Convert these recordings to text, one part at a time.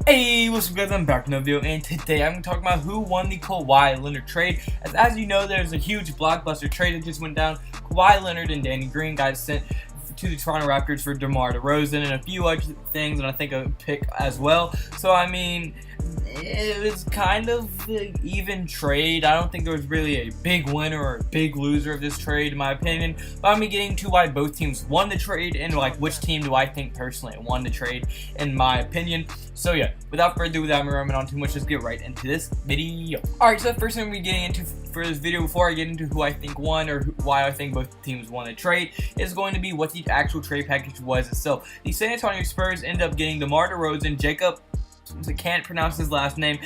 Hey, what's up guys, I'm back in the video, and today I'm going to talk about who won the Kawhi Leonard trade. As you know, there's a huge blockbuster trade that just went down. Kawhi Leonard and Danny Green got sent to the Toronto Raptors for DeMar DeRozan and a few other things, and I think a pick as well. So, I mean, it was kind of an even trade. I don't think there was really a big winner or a big loser of this trade, in my opinion. But I'm getting to why both teams won the trade and like which team do I think personally won the trade, in my opinion. So yeah, without further ado, without me rambling on too much, let's get right into this video. Alright, so the first thing we're getting into for this video, before I get into who I think won or why I think both teams won the trade, is going to be what the actual trade package was itself. The San Antonio Spurs ended up getting DeMar DeRozan, Jacob, I can't pronounce his last name,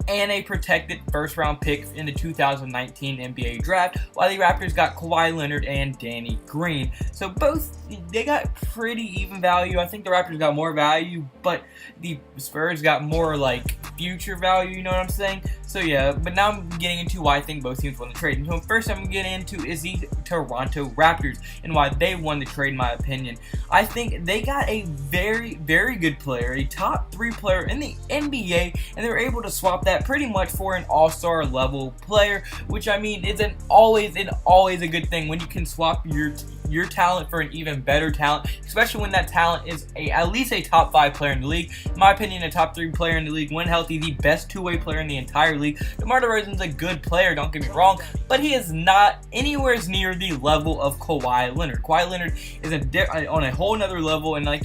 and a protected first-round pick in the 2019 NBA draft, while the Raptors got Kawhi Leonard and Danny Green. So both, they got pretty even value. I think the Raptors got more value, but the Spurs got more like future value, you know what I'm saying? So yeah, but now I'm getting into why I think both teams won the trade. And so first I'm getting into is the Toronto Raptors and why they won the trade, in my opinion. I think they got a very, very good player, a top 3 player in the NBA, and they were able to swap that pretty much for an all-star level player, which I mean is always a good thing when you can swap your talent for an even better talent, especially when that talent is at least a top 5 player in the league. In my opinion, a top 3 player in the league, when healthy, the best two-way player in the entire league. DeMar DeRozan's a good player, don't get me wrong, but he is not anywhere near the level of Kawhi Leonard. Kawhi Leonard is on a whole nother level, and like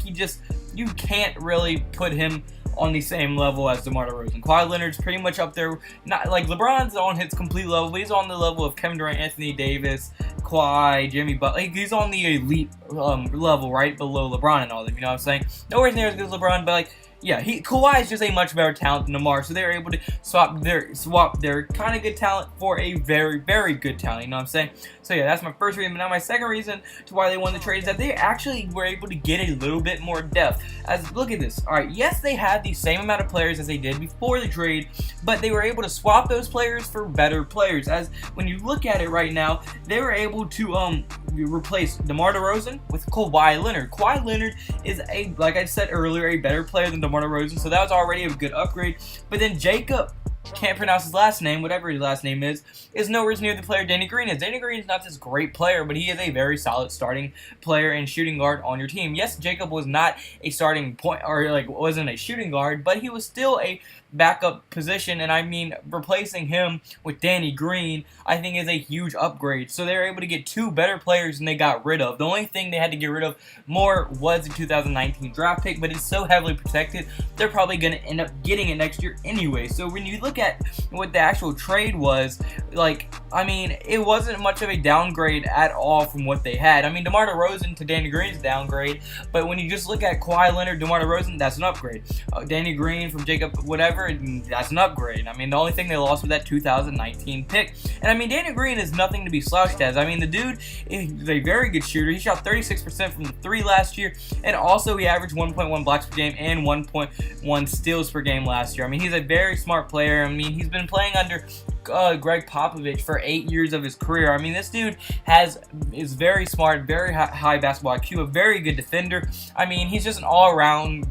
you can't really put him on the same level as DeMar DeRozan. Kawhi Leonard's pretty much up there. Not like LeBron's on his complete level, but he's on the level of Kevin Durant, Anthony Davis, Kawhi, Jimmy Butler. Like, he's on the elite level, right below LeBron and all them. You know what I'm saying? Nowhere near as good as LeBron, but like, yeah, Kawhi is just a much better talent than DeMar, so they're able to swap their kind of good talent for a very, very good talent, you know what I'm saying? So yeah, that's my first reason. But now my second reason to why they won the trade is that they actually were able to get a little bit more depth. Look at this. Alright, yes, they had the same amount of players as they did before the trade, but they were able to swap those players for better players. As when you look at it right now, they were able to replace DeMar DeRozan with Kawhi Leonard. Kawhi Leonard is like I said earlier, a better player than DeMar DeRozan, so that was already a good upgrade. But then Jacob, can't pronounce his last name, whatever his last name is nowhere near the player Danny Green is. Danny Green is not this great player, but he is a very solid starting player and shooting guard on your team. Yes, Jacob was not a starting point, or like wasn't a shooting guard, but he was still a backup position, and I mean, replacing him with Danny Green, I think is a huge upgrade. So they were able to get 2 better players than they got rid of. The only thing they had to get rid of more was the 2019 draft pick, but it's so heavily protected, they're probably going to end up getting it next year anyway. So when you look at what the actual trade was, like, I mean, it wasn't much of a downgrade at all from what they had. I mean, DeMar DeRozan to Danny Green is a downgrade, but when you just look at Kawhi Leonard, DeMar DeRozan, that's an upgrade. Danny Green from Jacob, whatever, that's an upgrade. I mean, the only thing they lost was that 2019 pick. And I mean, Danny Green is nothing to be slouched at. I mean, the dude is a very good shooter. He shot 36% from the 3 last year, and also he averaged 1.1 blocks per game and 1.1 steals per game last year. I mean, he's a very smart player. I mean, he's been playing under Greg Popovich for 8 years of his career. I mean, this dude is very smart, very high basketball IQ, a very good defender. I mean, he's just an all-around.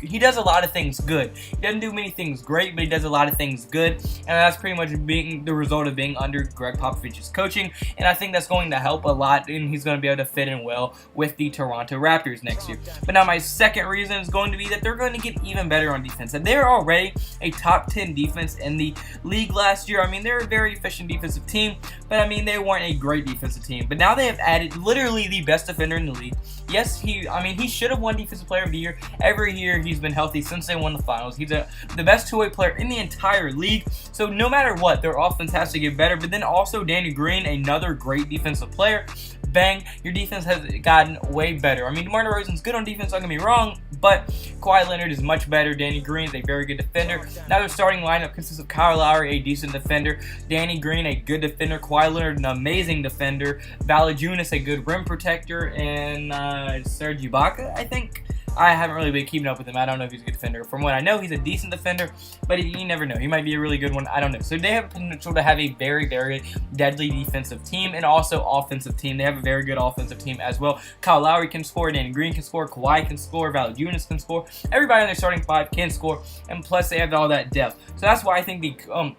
He does a lot of things good. He doesn't do many things great, but he does a lot of things good, and that's pretty much being the result of being under Greg Popovich's coaching, and I think that's going to help a lot, and he's going to be able to fit in well with the Toronto Raptors next year. But now my second reason is going to be that they're going to get even better on defense, and they're already a top 10 defense in the league last year. I mean, they're a very efficient defensive team, but I mean, they weren't a great defensive team, but now they have added literally the best defender in the league. Yes, he should have won Defensive Player of the Year every year he's been healthy since they won the finals. He's the best two-way player in the entire league. So no matter what, their offense has to get better. But then also Danny Green, another great defensive player. Bang, your defense has gotten way better. I mean, DeMar DeRozan's good on defense, don't get me wrong, but Kawhi Leonard is much better. Danny Green is a very good defender. Now their starting lineup consists of Kyle Lowry, a decent defender, Danny Green, a good defender, Kawhi Leonard, an amazing defender, Valanciunas, a good rim protector, and Serge Ibaka, I think. I haven't really been keeping up with him. I don't know if he's a good defender. From what I know, he's a decent defender, but you never know. He might be a really good one. I don't know. So they have potential to have a very, very deadly defensive team and also offensive team. They have a very good offensive team as well. Kyle Lowry can score, Danny Green can score, Kawhi can score, Valanciunas can score. Everybody in their starting five can score, and plus they have all that depth. So that's why I think the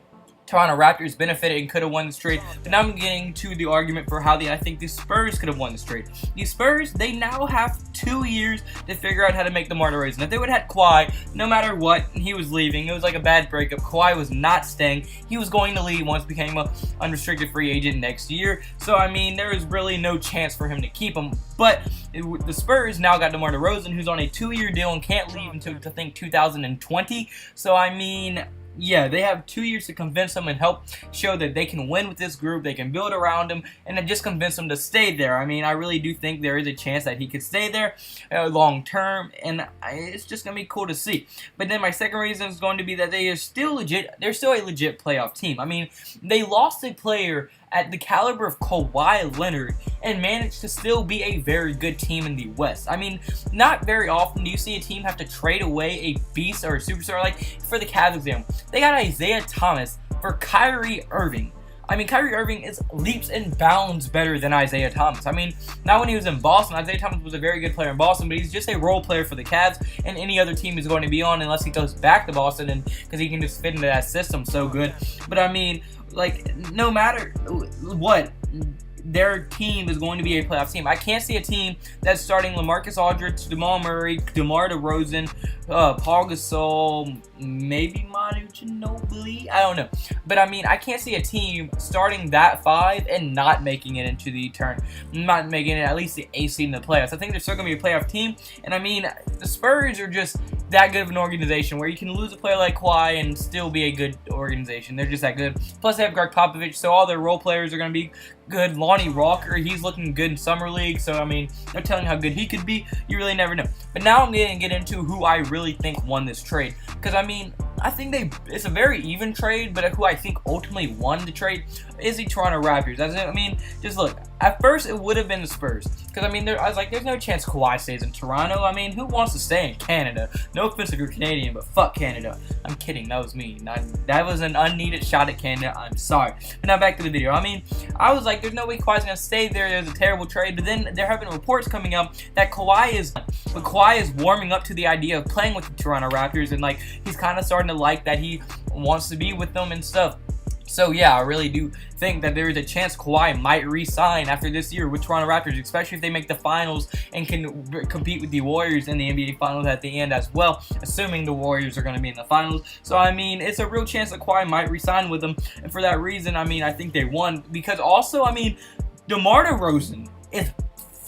Toronto Raptors benefited and could have won this trade. But now I'm getting to the argument for how I think the Spurs could have won this trade. The Spurs, they now have 2 years to figure out how to make DeMar DeRozan. If they would have had Kawhi, no matter what, he was leaving. It was like a bad breakup. Kawhi was not staying. He was going to leave once he became an unrestricted free agent next year. So, I mean, there is really no chance for him to keep him. But the Spurs now got DeMar DeRozan, who's on a 2-year deal and can't leave until, I think, 2020. So, I mean, yeah, they have 2 years to convince him and help show that they can win with this group, they can build around him, and then just convince him to stay there. I mean, I really do think there is a chance that he could stay there long term, and it's just going to be cool to see. But then my second reason is going to be that they're still a legit playoff team. I mean, they lost a player at the caliber of Kawhi Leonard and managed to still be a very good team in the West. I mean, not very often do you see a team have to trade away a beast or a superstar. Like, for the Cavs example, they got Isaiah Thomas for Kyrie Irving. I mean, Kyrie Irving is leaps and bounds better than Isaiah Thomas. I mean, not when he was in Boston. Isaiah Thomas was a very good player in Boston, but he's just a role player for the Cavs and any other team he's going to be on unless he goes back to Boston, and because he can just fit into that system so good. But I mean, like, no matter what, their team is going to be a playoff team. I can't see a team that's starting LaMarcus Aldridge, Jamal Murray, DeMar DeRozan, Paul Gasol, maybe Manu Ginobili. I don't know. But I mean, I can't see a team starting that five and not making it into the not making it at least the A seed in the playoffs. I think they're still going to be a playoff team. And I mean, the Spurs are just that good of an organization where you can lose a player like Kawhi and still be a good organization. They're just that good. Plus, they have Greg Popovich, so all their role players are going to be good. Lonnie Walker, he's looking good in Summer League, so I mean, they're telling how good he could be. You really never know. But now I'm going to get into who I really think won this trade. Because, I mean, I think it's a very even trade, but who I think ultimately won the trade is the Toronto Raptors. I mean, just look, at first it would have been the Spurs. Because, I mean, I was like, there's no chance Kawhi stays in Toronto. I mean, who wants to stay in Canada? No offense if you're Canadian, but fuck Canada. I'm kidding, that was me. That was an unneeded shot at Canada. I'm sorry. But now back to the video. I mean, I was like, there's no way Kawhi's going to stay there. There's a terrible trade. But then there have been reports coming out that Kawhi is warming up to the idea of playing with the Toronto Raptors, and like he's kind of starting to like that he wants to be with them and stuff. So yeah, I really do think that there is a chance Kawhi might re-sign after this year with Toronto Raptors, especially if they make the finals and can compete with the Warriors in the NBA Finals at the end as well, assuming the Warriors are going to be in the finals. So I mean, it's a real chance that Kawhi might re-sign with them, and for that reason, I mean, I think they won. Because also, I mean, DeMar DeRozan is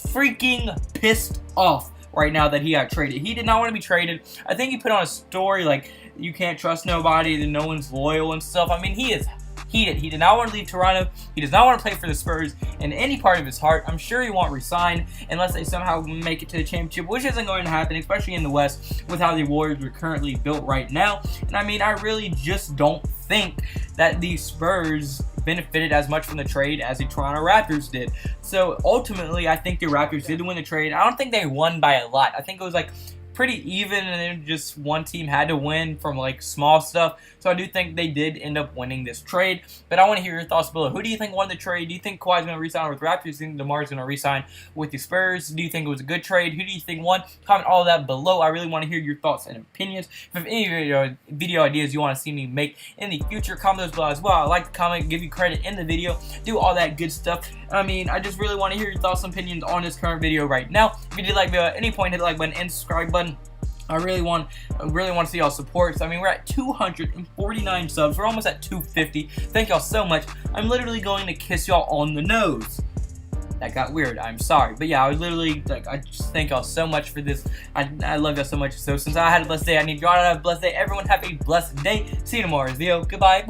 freaking pissed off right now that he got traded. He did not want to be traded. I think he put on a story like, you can't trust nobody, that no one's loyal and stuff. I mean, he is heated. He did not want to leave Toronto. He does not want to play for the Spurs in any part of his heart. I'm sure he won't resign unless they somehow make it to the championship, which isn't going to happen, especially in the West with how the Warriors are currently built right now. And I mean, I really just don't think that the Spurs benefited as much from the trade as the Toronto Raptors did. So ultimately, I think the Raptors did win the trade. I don't think they won by a lot. I think it was like pretty even, and then just one team had to win from like small stuff. So I do think they did end up winning this trade. But I want to hear your thoughts below. Who do you think won the trade? Do you think Kawhi's going to re-sign with Raptors? Do you think DeMar's going to re-sign with the Spurs? Do you think it was a good trade? Who do you think won? Comment all of that below. I really want to hear your thoughts and opinions. If you have any video ideas you want to see me make in the future, comment those below as well. I like to comment, give you credit in the video, do all that good stuff. I mean, I just really want to hear your thoughts and opinions on this current video right now. If you did like the video at any point, hit the like button and subscribe button. I really want to see y'all support. So, I mean, we're at 249 subs. We're almost at 250. Thank y'all so much. I'm literally going to kiss y'all on the nose. That got weird. I'm sorry. But yeah, I was literally, like, I just thank y'all so much for this. I love y'all so much. So, since I had a blessed day, I need y'all to have a blessed day. Everyone have a blessed day. See you tomorrow's video. Goodbye.